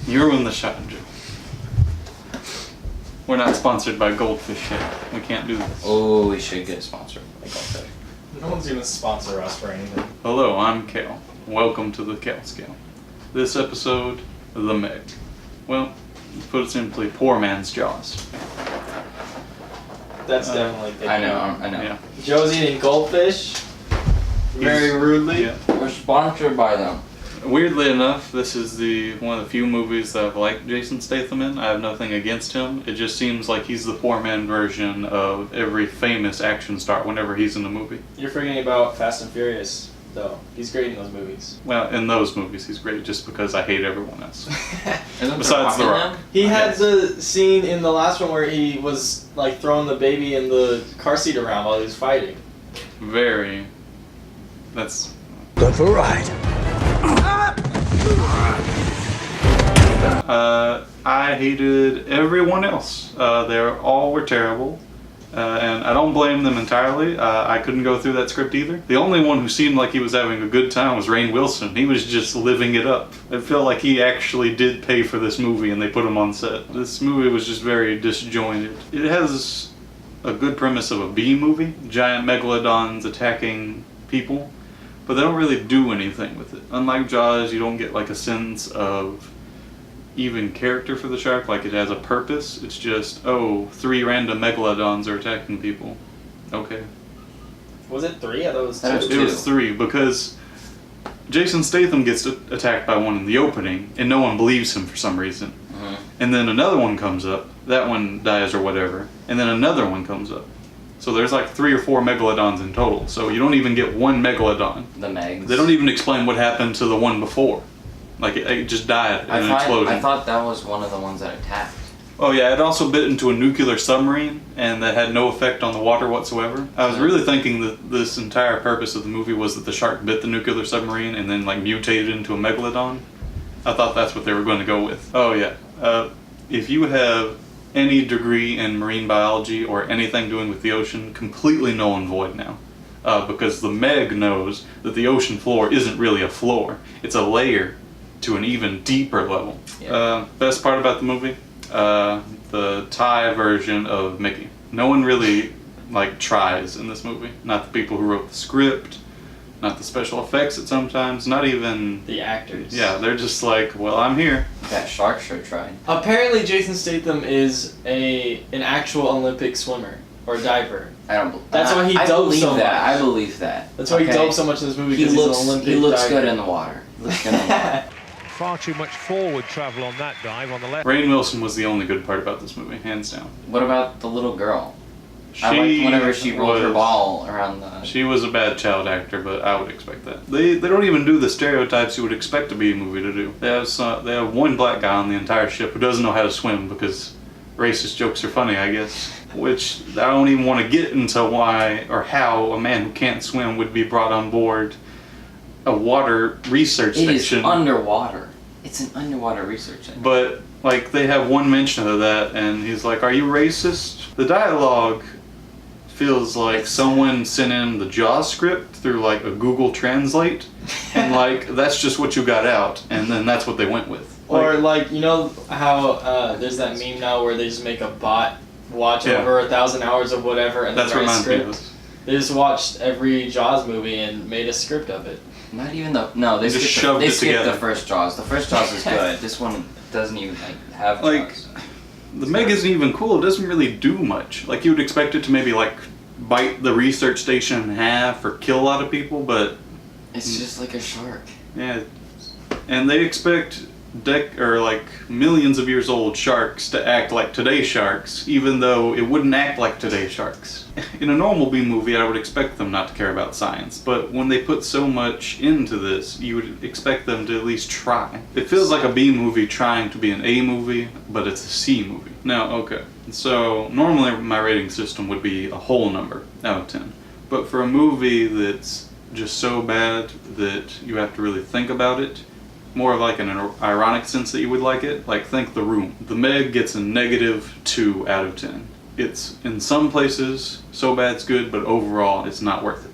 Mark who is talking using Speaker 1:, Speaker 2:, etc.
Speaker 1: You ruined the shot, Joe. We're not sponsored by Goldfish yet. We can't do this.
Speaker 2: Oh, we should get sponsored by Goldfish.
Speaker 3: No one's gonna sponsor us for anything.
Speaker 1: Hello, I'm Kale. Welcome to the Kale Scale. This episode, The Meg. Well, to put it simply, poor man's Jaws.
Speaker 3: That's definitely.
Speaker 2: I know.
Speaker 1: Yeah.
Speaker 3: Joe's eating goldfish. Very rudely.
Speaker 1: Yeah.
Speaker 2: We're sponsored by them.
Speaker 1: Weirdly enough, this is one of the few movies that I've liked Jason Statham in. I have nothing against him. It just seems like he's the poor man version of every famous action star whenever he's in a movie.
Speaker 3: You're forgetting about Fast and Furious, though. He's great in those movies.
Speaker 1: Well, in those movies he's great just because I hate everyone else.
Speaker 2: Isn't
Speaker 1: Besides The Rock.
Speaker 3: He had the scene in the last one where he was like throwing the baby in the car seat around while he was fighting.
Speaker 1: That's...
Speaker 4: Good for a ride.
Speaker 1: I hated everyone else. They all were terrible. And I don't blame them entirely. I couldn't go through that script either. The only one who seemed like he was having a good time was Rainn Wilson. He was just living it up. I felt like he actually did pay for this movie and they put him on set. This movie was just very disjointed. It has a good premise of a B movie. Giant megalodons attacking people. But they don't really do anything with it. Unlike Jaws, you don't get like a sense of even character for the shark, like it has a purpose. It's just, oh, 3 random megalodons are attacking people. Okay.
Speaker 3: Was it 3? I thought it was 2.
Speaker 1: It was 3 because Jason Statham gets attacked by one in the opening and no one believes him for some reason.
Speaker 2: Mm-hmm.
Speaker 1: And then another one comes up, that one dies or whatever, and then another one comes up. So there's like 3 or 4 megalodons in total. So you don't even get one megalodon.
Speaker 2: The Megs.
Speaker 1: They don't even explain what happened to the one before. Like it just died and exploded.
Speaker 2: I thought that was one of the ones that attacked.
Speaker 1: Oh yeah, it also bit into a nuclear submarine and that had no effect on the water whatsoever. I was really thinking that this entire purpose of the movie was that the shark bit the nuclear submarine and then like mutated into a megalodon. I thought that's what they were going to go with. Oh yeah. If you have any degree in marine biology or anything doing with the ocean, completely null and void now. Because the Meg knows that the ocean floor isn't really a floor. It's a layer to an even deeper level.
Speaker 2: Yeah.
Speaker 1: Best part about the movie? The Thai version of Mickey. No one really like tries in this movie. Not the people who wrote the script, not the special effects at sometimes, not even...
Speaker 3: The actors.
Speaker 1: Yeah, they're just like, well, I'm here.
Speaker 2: That shark sure tried.
Speaker 3: Apparently Jason Statham is an actual Olympic swimmer or diver.
Speaker 2: I don't believe
Speaker 3: That's why he dove so much.
Speaker 2: I believe that.
Speaker 3: That's why he dove so much in this movie,
Speaker 2: He
Speaker 3: because he's
Speaker 2: looks,
Speaker 3: an Olympic
Speaker 2: he looks
Speaker 3: diver.
Speaker 2: good in the water. He looks good in the water.
Speaker 5: Far too much forward travel on that dive on the left.
Speaker 1: Rainn Wilson was the only good part about this movie, hands down.
Speaker 2: What about the little girl? I liked whenever she rolled her ball around the...
Speaker 1: She was a bad child actor, but I would expect that. They don't even do the stereotypes you would expect a B movie to do. They have one black guy on the entire ship who doesn't know how to swim because racist jokes are funny, I guess. Which I don't even want to get into why or how a man who can't swim would be brought on board a water research
Speaker 2: It
Speaker 1: station.
Speaker 2: is underwater. It's an underwater research station.
Speaker 1: But like they have one mention of that and he's like, are you racist? The dialogue feels like someone sent in the Jaws script through like a Google Translate and like that's just what you got out and then that's what they went with.
Speaker 3: Or like, you know how there's that meme now where they just make a bot watch over 1,000 hours of whatever and then write a script. They just watched every Jaws movie and made a script of it.
Speaker 2: Not even the... No, they
Speaker 1: just
Speaker 2: skipped
Speaker 1: together.
Speaker 2: the first Jaws. The first Jaws is good. This one doesn't even have
Speaker 1: Like,
Speaker 2: Jaws.
Speaker 1: the Meg isn't even cool. It doesn't really do much. Like, you would expect it to maybe, like, bite the research station in half or kill a lot of people, but...
Speaker 2: It's just like a shark.
Speaker 1: Yeah. And they expect millions of years old sharks to act like today's sharks, even though it wouldn't act like today's sharks. In a normal B movie, I would expect them not to care about science, but when they put so much into this, you would expect them to at least try. It feels like a B movie trying to be an A movie, but it's a C movie. Now, okay, so normally my rating system would be a whole number out of 10, but for a movie that's just so bad that you have to really think about it, more of like an ironic sense that you would like it, like think The Room. The Meg gets a -2 out of 10. It's in some places so bad it's good, but overall it's not worth it.